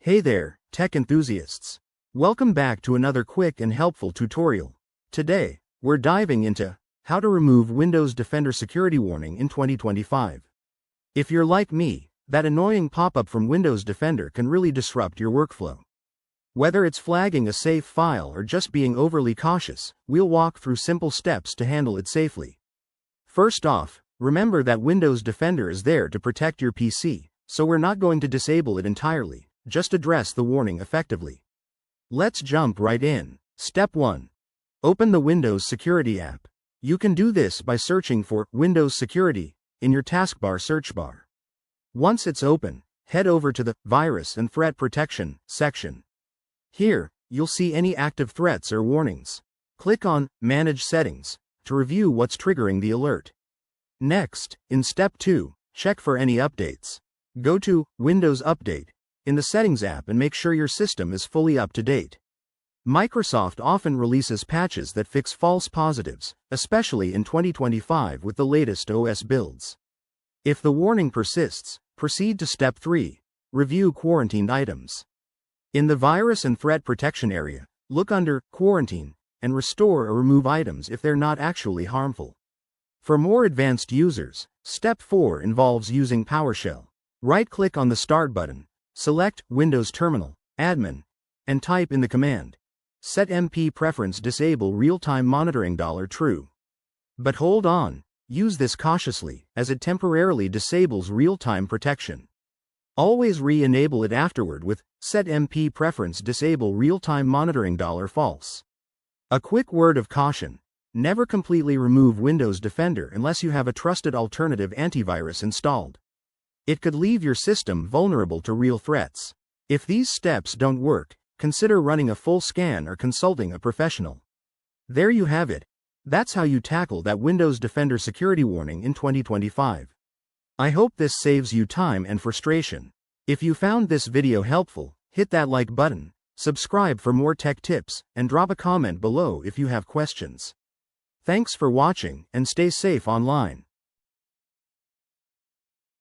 Hey there, tech enthusiasts. Welcome back to another quick and helpful tutorial. Today, we're diving into how to remove Windows Defender security warning in 2025. If you're like me, that annoying pop-up from Windows Defender can really disrupt your workflow. Whether it's flagging a safe file or just being overly cautious, we'll walk through simple steps to handle it safely. First off, remember that Windows Defender is there to protect your PC, so we're not going to disable it entirely. Just address the warning effectively. Let's jump right in. Step 1. Open the Windows Security app. You can do this by searching for Windows Security in your taskbar search bar. Once it's open, head over to the Virus and Threat Protection section. Here, you'll see any active threats or warnings. Click on Manage Settings to review what's triggering the alert. Next, in Step 2, check for any updates. Go to Windows Update in the Settings app and make sure your system is fully up to date. Microsoft often releases patches that fix false positives, especially in 2025 with the latest OS builds. If the warning persists, proceed to Step 3, review quarantined items. In the Virus and Threat Protection area, look under Quarantine and restore or remove items if they're not actually harmful. For more advanced users, Step 4 involves using PowerShell. Right-click on the Start button, select Windows Terminal, Admin, and type in the command, set MP preference disable real-time monitoring $true. But hold on, use this cautiously, as it temporarily disables real-time protection. Always re-enable it afterward with set MP preference disable real-time monitoring $false. A quick word of caution, never completely remove Windows Defender unless you have a trusted alternative antivirus installed. It could leave your system vulnerable to real threats. If these steps don't work, consider running a full scan or consulting a professional. There you have it. That's how you tackle that Windows Defender security warning in 2025. I hope this saves you time and frustration. If you found this video helpful, hit that like button, subscribe for more tech tips, and drop a comment below if you have questions. Thanks for watching and stay safe online.